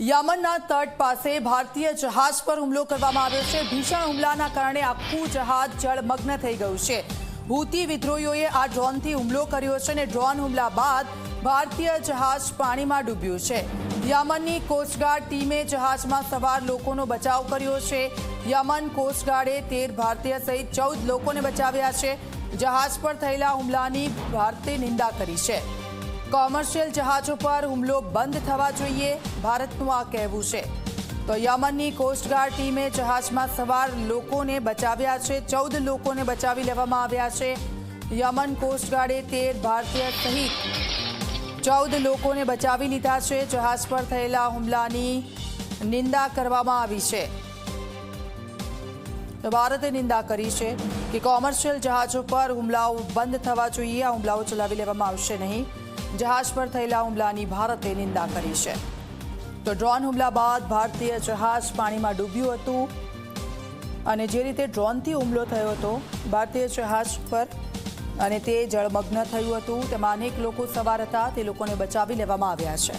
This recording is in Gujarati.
યમનના તટ પાસે ભારતીય જહાજ પર હુમલો કરવામાં આવ્યો છે। ભીષણ હુમલાના કારણે આખું જહાજ જળમગ્ન થઈ ગયું છે। હૂતી વિદ્રોહીઓએ આ ડ્રોનથી હુમલો કર્યો છે અને ડ્રોન હુમલા બાદ ભારતીય જહાજ પાણીમાં ડૂબ્યું છે। યમનની કોસ્ટગાર્ડ ટીમે જહાજમાં સવાર લોકોનો બચાવ કર્યો છે। યમન કોસ્ટગાર્ડે 13 ભારતીય સહિત 14 લોકોને બચાવ્યા છે। જહાજ પર થયેલા હુમલાની ભારતે નિંદા કરી છે। કોમર્શિયલ જહાજો પર હુમલો બંધ થવા જોઈએ, ભારતનું આ કહેવું છે। તો યમનની કોસ્ટગાર્ડ ટીમે જહાજમાં સવાર લોકોને બચાવ્યા છે। 14 લોકોને બચાવી લેવામાં આવ્યા છે। યમન કોસ્ટગાર્ડે 13 ભારતીય સહિત 14 લોકોને બચાવી લીધા છે। જહાજ પર થયેલા હુમલાની નિંદા કરવામાં આવી છે। તો ભારતે નિંદા કરી છે કે કોમર્શિયલ જહાજો પર હુમલાઓ બંધ થવા જોઈએ, આ હુમલાઓ ચલાવી લેવામાં આવશે નહીં। જહાજ પર થયેલા હુમલાની ભારતે નિંદા કરી છે। તો ડ્રોન હુમલા બાદ ભારતીય જહાજ પાણીમાં ડૂબ્યું હતું અને જે રીતે ડ્રોનથી હુમલો થયો હતો ભારતીય જહાજ પર અને તે જળમગ્ન થયું હતું, તેમાં અનેક લોકો સવાર હતા, તે લોકોને બચાવી લેવામાં આવ્યા છે।